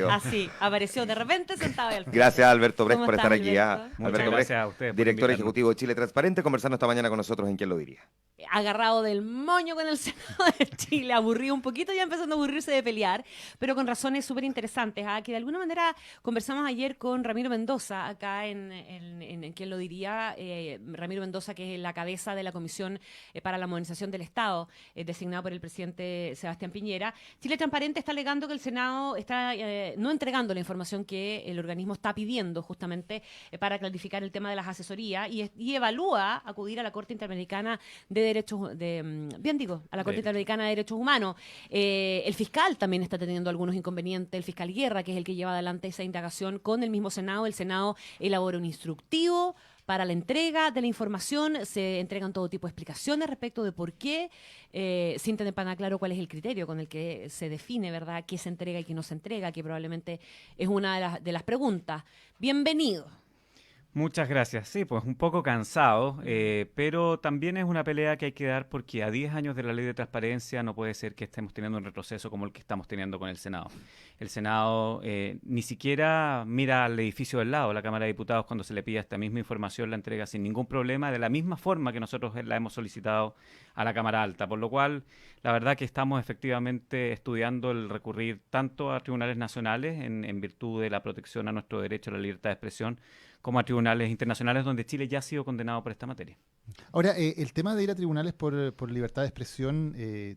Así, apareció de repente sentado ahí al frente. Gracias, Alberto Brecht, ¿Cómo por estar estás, aquí. Alberto? Muchas Alberto Brecht, gracias a ustedes por director invitarme. ejecutivo de Chile Transparente, conversando esta mañana con nosotros en ¿Quién lo diría? Agarrado del moño con el Senado de Chile, aburrido un poquito, ya empezando a aburrirse de pelear, pero con razones súper interesantes, que de alguna manera conversamos ayer con Ramiro Mendoza, acá en ¿Quién lo diría? Ramiro Mendoza, que es la cabeza de la Comisión para la Modernización del Estado, designado por el presidente Sebastián Piñera. Chile Transparente está alegando que el Senado está no entregando la información que el organismo está pidiendo justamente para clarificar el tema de las asesorías y evalúa acudir a la Corte Interamericana de Derechos, a la Corte Interamericana de Derechos Humanos. El fiscal también está teniendo algunos inconvenientes, el fiscal Guerra, que es el que lleva adelante esa indagación con el mismo Senado. El Senado elabora un instructivo para la entrega de la información, se entregan todo tipo de explicaciones respecto de por qué, sin tener para nada claro cuál es el criterio con el que se define, ¿verdad?, qué se entrega y qué no se entrega, que probablemente es una de las preguntas. Bienvenido. Muchas gracias. Sí, pues un poco cansado, pero también es una pelea que hay que dar porque a 10 años de la ley de transparencia no puede ser que estemos teniendo un retroceso como el que estamos teniendo con el Senado. El Senado ni siquiera mira al edificio del lado, la Cámara de Diputados, cuando se le pide esta misma información la entrega sin ningún problema, de la misma forma que nosotros la hemos solicitado a la Cámara Alta, por lo cual la verdad que estamos efectivamente estudiando el recurrir tanto a tribunales nacionales en virtud de la protección a nuestro derecho a la libertad de expresión, como a tribunales internacionales donde Chile ya ha sido condenado por esta materia. Ahora, el tema de ir a tribunales por libertad de expresión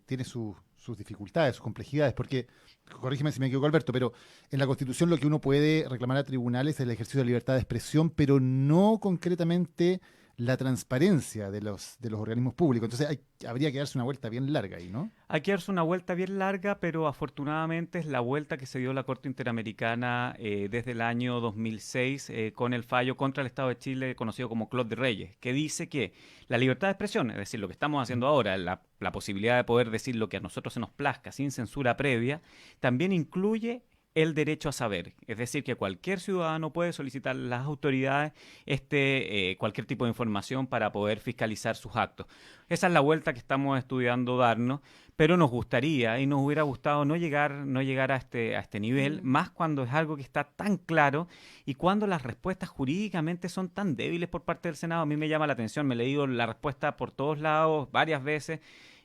tiene sus dificultades, sus complejidades, porque, corrígeme si me equivoco, Alberto, pero en la Constitución lo que uno puede reclamar a tribunales es el ejercicio de libertad de expresión, pero no concretamente la transparencia de los organismos públicos. Entonces habría que darse una vuelta bien larga ahí, ¿no? Hay que darse una vuelta bien larga, pero afortunadamente es la vuelta que se dio la Corte Interamericana desde el año 2006 con el fallo contra el Estado de Chile conocido como Clos de Reyes, que dice que la libertad de expresión, es decir, lo que estamos haciendo ahora, la posibilidad de poder decir lo que a nosotros se nos plazca sin censura previa, también incluye el derecho a saber, es decir, que cualquier ciudadano puede solicitar a las autoridades cualquier tipo de información para poder fiscalizar sus actos. Esa es la vuelta que estamos estudiando darnos, pero nos gustaría y nos hubiera gustado no llegar a este nivel, más cuando es algo que está tan claro y cuando las respuestas jurídicamente son tan débiles por parte del Senado. A mí me llama la atención, me he leído la respuesta por todos lados varias veces.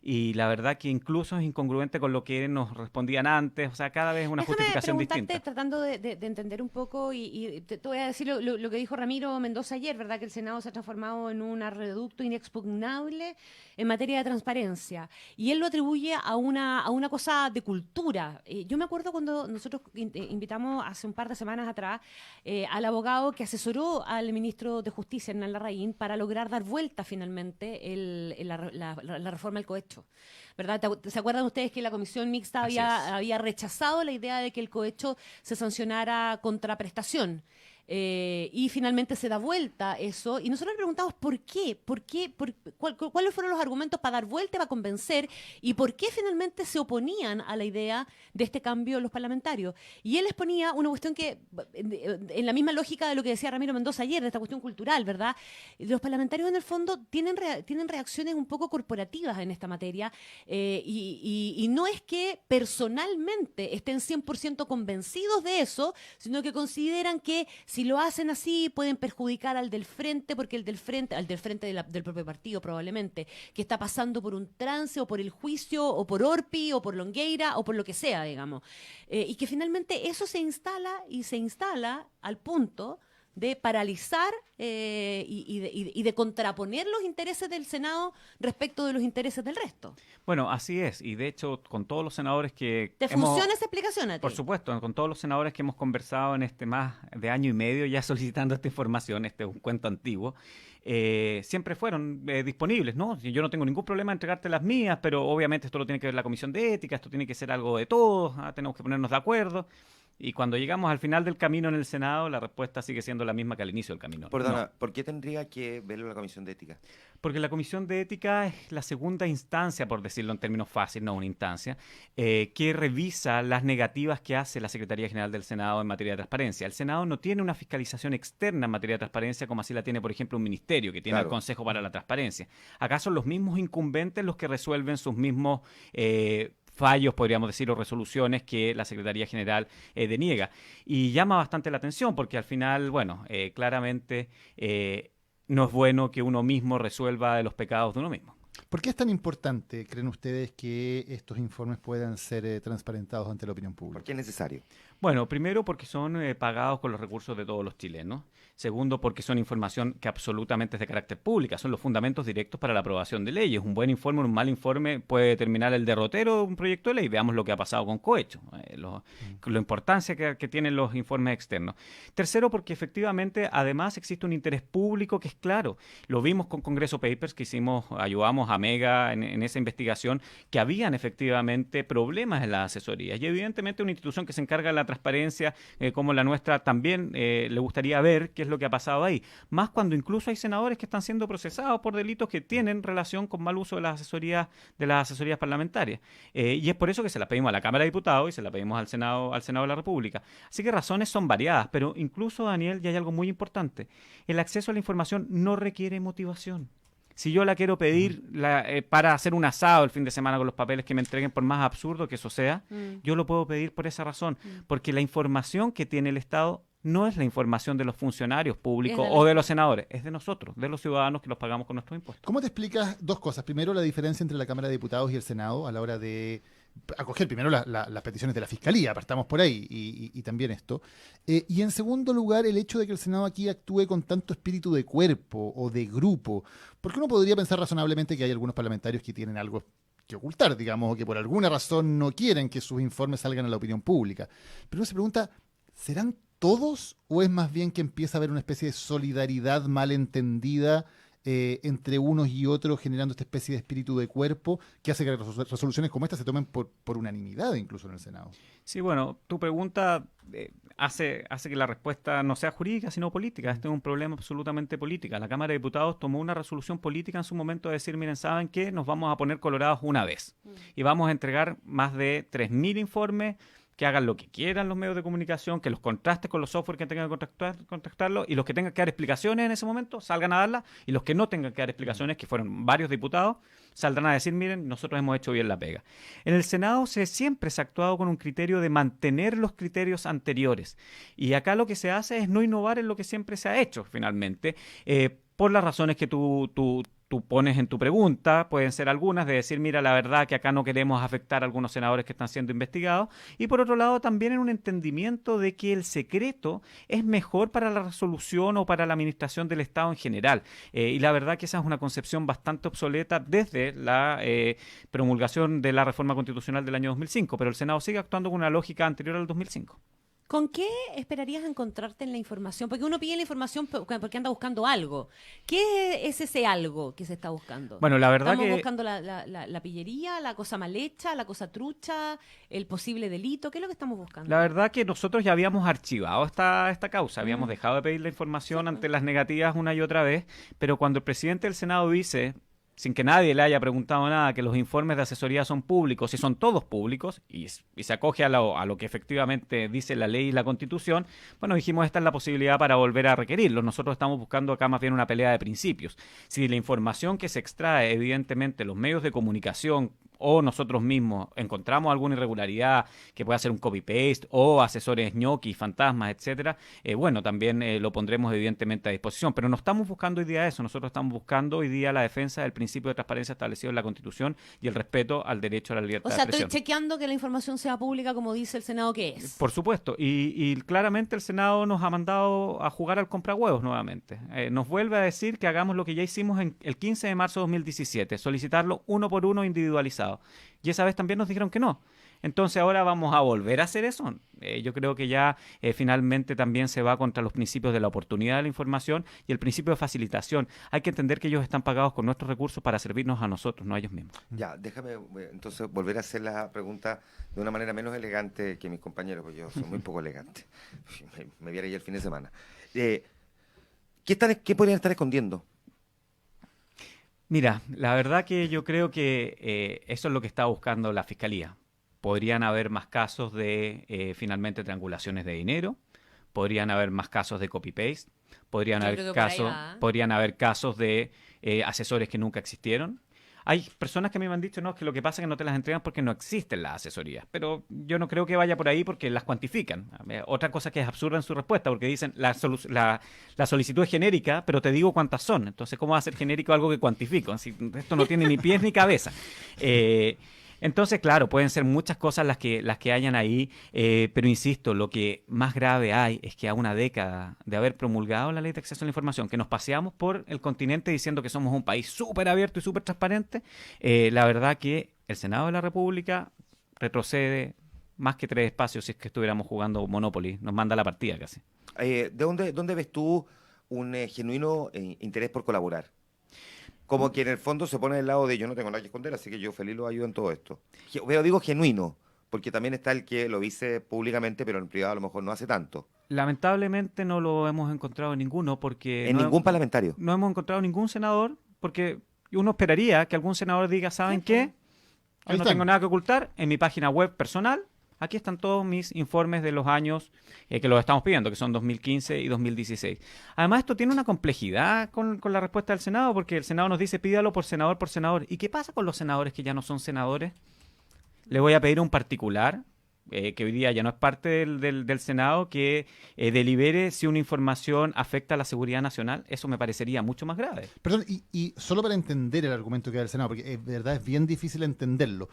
Y la verdad que incluso es incongruente con lo que nos respondían antes, o sea, cada vez es una justificación distinta. Tratando de entender un poco, y te voy a decir lo que dijo Ramiro Mendoza ayer, ¿verdad? Que el Senado se ha transformado en un reducto inexpugnable en materia de transparencia. Y él lo atribuye a una cosa de cultura. Yo me acuerdo cuando nosotros invitamos hace un par de semanas atrás al abogado que asesoró al ministro de Justicia, Hernán Larraín, para lograr dar vuelta finalmente la reforma del cohecho. ¿Verdad? ¿Se acuerdan ustedes que la comisión mixta había rechazado la idea de que el cohecho se sancionara contra prestación? Y finalmente se da vuelta eso, y nosotros le preguntamos ¿por qué? ¿Cuáles fueron los argumentos para dar vuelta, para convencer, y por qué finalmente se oponían a la idea de este cambio los parlamentarios? Y él les ponía una cuestión que, en la misma lógica de lo que decía Ramiro Mendoza ayer, de esta cuestión cultural, ¿verdad? Los parlamentarios en el fondo tienen reacciones un poco corporativas en esta materia, y no es que personalmente estén 100% convencidos de eso, sino que consideran que si lo hacen así, pueden perjudicar al del frente, porque al del frente del propio partido probablemente, que está pasando por un trance, o por el juicio, o por Orpi, o por Longueira, o por lo que sea, digamos. Y que finalmente eso se instala al punto de paralizar y de contraponer los intereses del Senado respecto de los intereses del resto. Bueno, así es, y de hecho con todos los senadores que ¿Te funciona esa explicación a ti? Por supuesto, con todos los senadores que hemos conversado en más de año y medio ya solicitando esta información, este es un cuento antiguo, siempre fueron disponibles, ¿no? Yo no tengo ningún problema en entregarte las mías, pero obviamente esto lo tiene que ver la Comisión de Ética, esto tiene que ser algo de todos, tenemos que ponernos de acuerdo. Y cuando llegamos al final del camino en el Senado, la respuesta sigue siendo la misma que al inicio del camino. Perdona, No. ¿por qué tendría que verlo la Comisión de Ética? Porque la Comisión de Ética es la segunda instancia, por decirlo en términos fáciles, no una instancia, que revisa las negativas que hace la Secretaría General del Senado en materia de transparencia. El Senado no tiene una fiscalización externa en materia de transparencia como así la tiene, por ejemplo, un ministerio que tiene el Consejo para la Transparencia. Acá son los mismos incumbentes los que resuelven sus mismos fallos, podríamos decir, o resoluciones que la Secretaría General deniega. Y llama bastante la atención porque al final, bueno, claramente no es bueno que uno mismo resuelva de los pecados de uno mismo. ¿Por qué es tan importante, creen ustedes, que estos informes puedan ser transparentados ante la opinión pública? Porque es necesario. Bueno, primero porque son pagados con los recursos de todos los chilenos. Segundo, porque son información que absolutamente es de carácter pública. Son los fundamentos directos para la aprobación de leyes. Un buen informe o un mal informe puede determinar el derrotero de un proyecto de ley. Veamos lo que ha pasado con Cohecho, la importancia que tienen los informes externos. Tercero, porque efectivamente, además, existe un interés público que es claro. Lo vimos con Congreso Papers, que ayudamos a Mega en esa investigación, que habían efectivamente problemas en las asesorías. Y evidentemente una institución que se encarga de la transparencia como la nuestra también le gustaría ver qué es lo que ha pasado ahí. Más cuando incluso hay senadores que están siendo procesados por delitos que tienen relación con mal uso de las asesorías parlamentarias. Y es por eso que se la pedimos a la Cámara de Diputados y se la pedimos al Senado de la República. Así que razones son variadas, pero incluso, Daniel, ya hay algo muy importante. El acceso a la información no requiere motivación. Si yo la quiero pedir para hacer un asado el fin de semana con los papeles que me entreguen, por más absurdo que eso sea, yo lo puedo pedir por esa razón, porque la información que tiene el Estado no es la información de los funcionarios públicos o de los senadores, es de nosotros, de los ciudadanos que los pagamos con nuestros impuestos. ¿Cómo te explicas dos cosas? Primero, la diferencia entre la Cámara de Diputados y el Senado a la hora de acoger primero las peticiones de la Fiscalía, partamos por ahí, y también esto. Y en segundo lugar, el hecho de que el Senado aquí actúe con tanto espíritu de cuerpo o de grupo, porque uno podría pensar razonablemente que hay algunos parlamentarios que tienen algo que ocultar, digamos, o que por alguna razón no quieren que sus informes salgan a la opinión pública. Pero uno se pregunta, ¿serán todos o es más bien que empieza a haber una especie de solidaridad malentendida entre unos y otros, generando esta especie de espíritu de cuerpo que hace que resoluciones como esta se tomen por unanimidad incluso en el Senado? Sí, bueno, tu pregunta hace que la respuesta no sea jurídica, sino política. Este es un problema absolutamente político. La Cámara de Diputados tomó una resolución política en su momento de decir, miren, ¿saben qué? Nos vamos a poner colorados una vez y vamos a entregar más de 3.000 informes, que hagan lo que quieran los medios de comunicación, que los contrastes con los software que tengan que contactarlo, y los que tengan que dar explicaciones en ese momento salgan a darlas, y los que no tengan que dar explicaciones, que fueron varios diputados, saldrán a decir, miren, nosotros hemos hecho bien la pega. En el Senado siempre se ha actuado con un criterio de mantener los criterios anteriores, y acá lo que se hace es no innovar en lo que siempre se ha hecho, finalmente, por las razones que tú pones en tu pregunta, pueden ser algunas, de decir, mira, la verdad que acá no queremos afectar a algunos senadores que están siendo investigados, y por otro lado también en un entendimiento de que el secreto es mejor para la resolución o para la administración del Estado en general, y la verdad que esa es una concepción bastante obsoleta desde la promulgación de la reforma constitucional del año 2005, pero el Senado sigue actuando con una lógica anterior al 2005. ¿Con qué esperarías encontrarte en la información? Porque uno pide la información porque anda buscando algo. ¿Qué es ese algo que se está buscando? Bueno, la verdad ¿Estamos que buscando la pillería, la cosa mal hecha, la cosa trucha, el posible delito? ¿Qué es lo que estamos buscando? la verdad que nosotros ya habíamos archivado esta causa, habíamos dejado de pedir la información ante las negativas una y otra vez, pero cuando el presidente del Senado dice, sin que nadie le haya preguntado nada, que los informes de asesoría son públicos y son todos públicos y se acoge a lo que efectivamente dice la ley y la Constitución, bueno, dijimos, esta es la posibilidad para volver a requerirlos. Nosotros estamos buscando acá más bien una pelea de principios. Si la información que se extrae, evidentemente, los medios de comunicación o nosotros mismos encontramos alguna irregularidad que pueda ser un copy-paste o asesores ñoqui, fantasmas, etcétera, bueno, también lo pondremos evidentemente a disposición. Pero no estamos buscando hoy día eso, nosotros estamos buscando hoy día la defensa del principio de transparencia establecido en la Constitución y el respeto al derecho a la libertad de expresión. Estoy chequeando que la información sea pública como dice el Senado que es. Por supuesto, y claramente el Senado nos ha mandado a jugar al comprahuevos nuevamente. Nos vuelve a decir que hagamos lo que ya hicimos el 15 de marzo de 2017, solicitarlo uno por uno individualizado. Y esa vez también nos dijeron que no. Entonces ahora vamos a volver a hacer eso. Yo creo que ya finalmente también se va contra los principios de la oportunidad de la información y el principio de facilitación. Hay que entender que ellos están pagados con nuestros recursos para servirnos a nosotros, no a ellos mismos. Ya, déjame entonces volver a hacer la pregunta de una manera menos elegante que mis compañeros, porque yo soy muy poco elegante. Me viera ahí el fin de semana. ¿Qué podrían estar escondiendo? Mira, la verdad que yo creo que eso es lo que está buscando la Fiscalía. Podrían haber más casos de finalmente triangulaciones de dinero, podrían haber más casos de copy-paste, podrían haber casos de asesores que nunca existieron. Hay personas que a mí me han dicho, no, es que lo que pasa es que no te las entregan porque no existen las asesorías. Pero yo no creo que vaya por ahí porque las cuantifican. Otra cosa que es absurda en su respuesta, porque dicen, la solicitud es genérica, pero te digo cuántas son. Entonces, ¿cómo va a ser genérico algo que cuantifico? Así, esto no tiene ni pies ni cabeza. Entonces, claro, pueden ser muchas cosas las que hayan ahí, pero insisto, lo que más grave hay es que a una década de haber promulgado la Ley de Acceso a la Información, que nos paseamos por el continente diciendo que somos un país súper abierto y súper transparente, la verdad que el Senado de la República retrocede más que 3 espacios si es que estuviéramos jugando Monopoly, nos manda la partida casi. ¿Dónde ves tú un genuino interés por colaborar? Como que en el fondo se pone del lado de yo no tengo nada que esconder, así que yo feliz lo ayudo en todo esto. Pero digo genuino, porque también está el que lo dice públicamente, pero en privado a lo mejor no hace tanto. Lamentablemente no lo hemos encontrado en ninguno, porque En ningún parlamentario. no hemos encontrado ningún senador, porque uno esperaría que algún senador diga, ¿saben qué? Yo Ahí no están. tengo nada que ocultar en mi página web personal. Aquí están todos mis informes de los años que los estamos pidiendo, que son 2015 y 2016. Además, esto tiene una complejidad con la respuesta del Senado, porque el Senado nos dice pídalo por senador por senador. ¿Y qué pasa con los senadores que ya no son senadores? Le voy a pedir a un particular, que hoy día ya no es parte del Senado, que delibere si una información afecta a la seguridad nacional. Eso me parecería mucho más grave. Perdón, y solo para entender el argumento que da el Senado, porque de verdad es bien difícil entenderlo.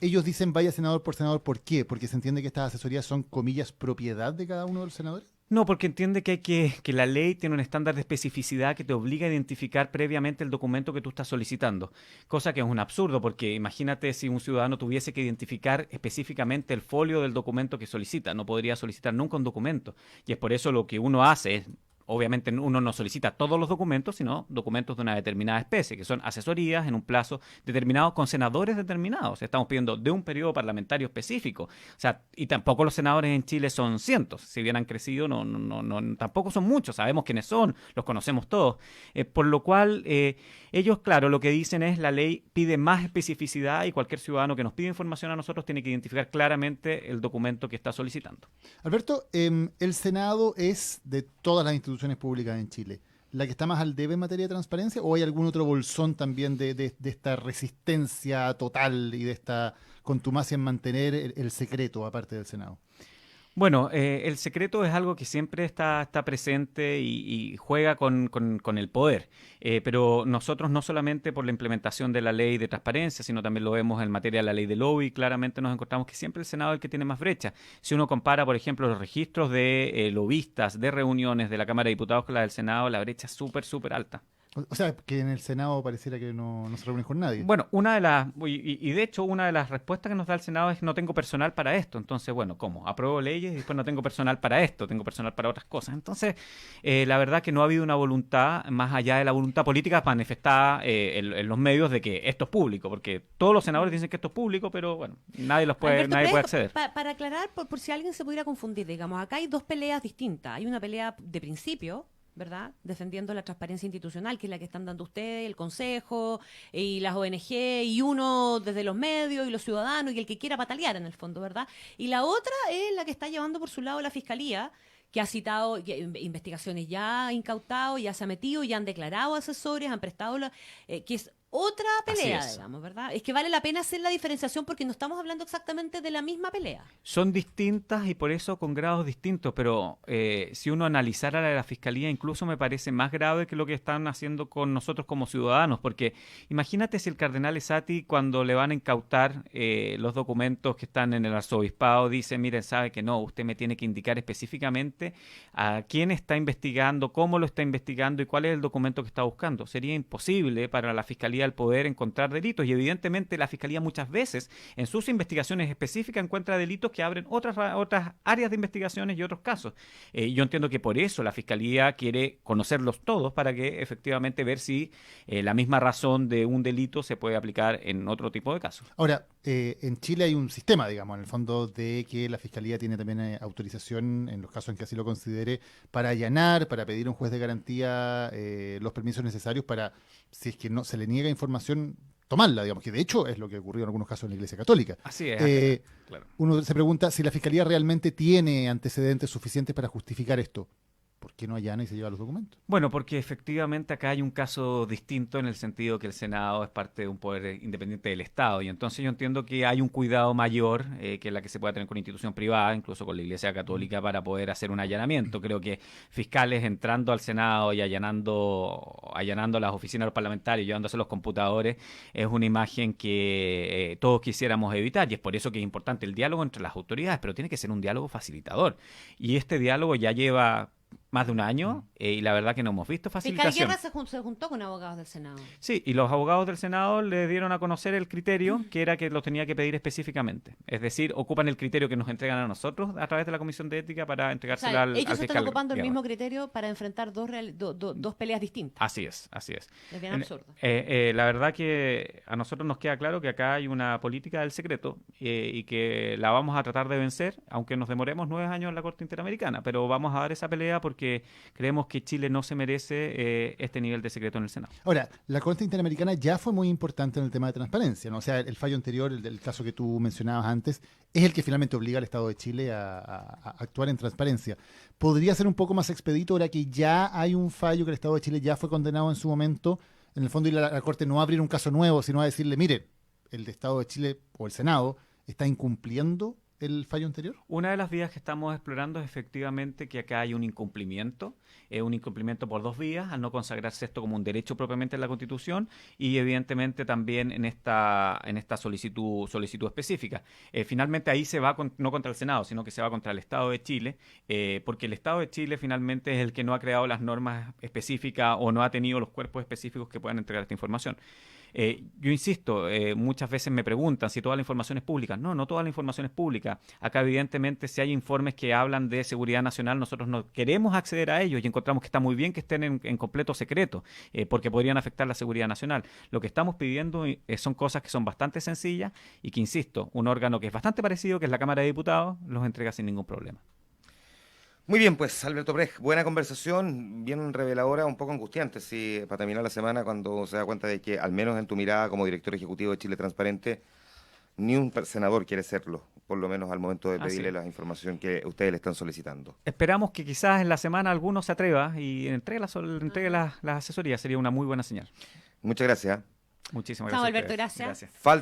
Ellos dicen vaya senador, ¿por qué? Porque se entiende que estas asesorías son, comillas, propiedad de cada uno de los senadores. No, porque entiende que que la ley tiene un estándar de especificidad que te obliga a identificar previamente el documento que tú estás solicitando, cosa que es un absurdo, porque imagínate si un ciudadano tuviese que identificar específicamente el folio del documento que solicita, no podría solicitar nunca un documento, y es por eso lo que uno hace es, obviamente uno no solicita todos los documentos, sino documentos de una determinada especie, que son asesorías en un plazo determinado con senadores determinados. Estamos pidiendo de un periodo parlamentario específico. O sea, y tampoco los senadores en Chile son cientos. Si bien han crecido, tampoco son muchos. Sabemos quiénes son, los conocemos todos. Por lo cual, ellos, claro, lo que dicen es la ley pide más especificidad y cualquier ciudadano que nos pide información a nosotros tiene que identificar claramente el documento que está solicitando. Alberto, el Senado es de todas las instituciones públicas en Chile la que está más al debe en materia de transparencia, o hay algún otro bolsón también de esta resistencia total y de esta contumacia en mantener el secreto aparte del Senado? Bueno, el secreto es algo que siempre está presente y juega con el poder, pero nosotros no solamente por la implementación de la ley de transparencia, sino también lo vemos en materia de la ley de lobby, claramente nos encontramos que siempre el Senado es el que tiene más brecha. Si uno compara, por ejemplo, los registros de lobistas, de reuniones de la Cámara de Diputados con la del Senado, la brecha es súper, súper alta. O sea, que en el Senado pareciera que no se reúne con nadie. Bueno, y de hecho una de las respuestas que nos da el Senado es no tengo personal para esto. Entonces, bueno, ¿cómo? Apruebo leyes y después no tengo personal para esto, tengo personal para otras cosas. Entonces, la verdad que no ha habido una voluntad, más allá de la voluntad política manifestada en los medios de que esto es público, porque todos los senadores dicen que esto es público, pero bueno, nadie puede acceder. Para aclarar, por si alguien se pudiera confundir, digamos, acá hay 2 peleas distintas. Hay una pelea de principio, ¿verdad? Defendiendo la transparencia institucional, que es la que están dando ustedes, el Consejo y las ONG, y uno desde los medios y los ciudadanos y el que quiera patalear en el fondo, ¿verdad? Y la otra es la que está llevando por su lado la Fiscalía, que ha citado investigaciones, ya ha incautado, ya se ha metido, ya han declarado asesores, han prestado, que es otra pelea, digamos, ¿verdad? Es que vale la pena hacer la diferenciación porque no estamos hablando exactamente de la misma pelea. Son distintas y por eso con grados distintos, pero si uno analizara la de la Fiscalía, incluso me parece más grave que lo que están haciendo con nosotros como ciudadanos, porque imagínate si el cardenal Esati, cuando le van a incautar los documentos que están en el arzobispado, dice, miren, sabe que no, usted me tiene que indicar específicamente a quién está investigando, cómo lo está investigando y cuál es el documento que está buscando. Sería imposible para la Fiscalía el poder encontrar delitos, y evidentemente la Fiscalía muchas veces en sus investigaciones específicas encuentra delitos que abren otras áreas de investigaciones y otros casos. Yo entiendo que por eso la Fiscalía quiere conocerlos todos para que efectivamente ver si la misma razón de un delito se puede aplicar en otro tipo de casos. Ahora, en Chile hay un sistema, digamos, en el fondo, de que la Fiscalía tiene también autorización, en los casos en que así lo considere, para allanar, para pedir a un juez de garantía los permisos necesarios para, si es que no se le niega información, tomarla, digamos, que de hecho es lo que ocurrió en algunos casos en la Iglesia Católica. Así es. Claro. Uno se pregunta si la Fiscalía realmente tiene antecedentes suficientes para justificar esto. ¿Por qué no allana y se lleva los documentos? Bueno, porque efectivamente acá hay un caso distinto en el sentido que el Senado es parte de un poder independiente del Estado y entonces yo entiendo que hay un cuidado mayor que la que se pueda tener con institución privada, incluso con la Iglesia Católica, para poder hacer un allanamiento. Creo que fiscales entrando al Senado y allanando las oficinas de los parlamentarios, llevándose los computadores, es una imagen que todos quisiéramos evitar y es por eso que es importante el diálogo entre las autoridades, pero tiene que ser un diálogo facilitador. Y este diálogo ya lleva más de un año y la verdad que no hemos visto Fiscal facilitación. Guerra se juntó con abogados del Senado. Sí, y los abogados del Senado le dieron a conocer el criterio, que era que lo tenía que pedir específicamente. Es decir, ocupan el criterio que nos entregan a nosotros a través de la Comisión de Ética para O entregársela sea, al ellos fiscal están ocupando el Guerra. mismo criterio para enfrentar dos peleas distintas. Así es, así es. Es bien En- absurdo. la verdad que a nosotros nos queda claro que acá hay una política del secreto y que la vamos a tratar de vencer, aunque nos demoremos 9 años en la Corte Interamericana, pero vamos a dar esa pelea porque creemos que Chile no se merece este nivel de secreto en el Senado. Ahora, la Corte Interamericana ya fue muy importante en el tema de transparencia, ¿no? O sea, el fallo anterior, el del caso que tú mencionabas antes, es el que finalmente obliga al Estado de Chile a actuar en transparencia. ¿Podría ser un poco más expedito ahora que ya hay un fallo que el Estado de Chile ya fue condenado en su momento, en el fondo, y la Corte no va a abrir un caso nuevo, sino a decirle, mire, el Estado de Chile o el Senado está incumpliendo el fallo anterior? Una de las vías que estamos explorando es efectivamente que acá hay un incumplimiento por 2 vías, al no consagrarse esto como un derecho propiamente en la Constitución y evidentemente también en esta solicitud específica. Finalmente ahí se va no contra el Senado, sino que se va contra el Estado de Chile, porque el Estado de Chile finalmente es el que no ha creado las normas específicas o no ha tenido los cuerpos específicos que puedan entregar esta información. Yo insisto, muchas veces me preguntan si toda la información es pública. No, no toda la información es pública. Acá evidentemente si hay informes que hablan de seguridad nacional, nosotros no queremos acceder a ellos y encontramos que está muy bien que estén en completo secreto, porque podrían afectar la seguridad nacional. Lo que estamos pidiendo son cosas que son bastante sencillas y que, insisto, un órgano que es bastante parecido, que es la Cámara de Diputados, los entrega sin ningún problema. Muy bien, pues, Alberto Brecht, buena conversación, bien reveladora, un poco angustiante, sí, para terminar la semana, cuando se da cuenta de que, al menos en tu mirada como director ejecutivo de Chile Transparente, ni un senador quiere serlo, por lo menos al momento de Así pedirle es. la información que ustedes le están solicitando. Esperamos que quizás en la semana alguno se atreva y entregue las asesorías. Sería una muy buena señal. Muchas gracias. Muchísimas Chao, gracias. a Alberto, ustedes. gracias. Falta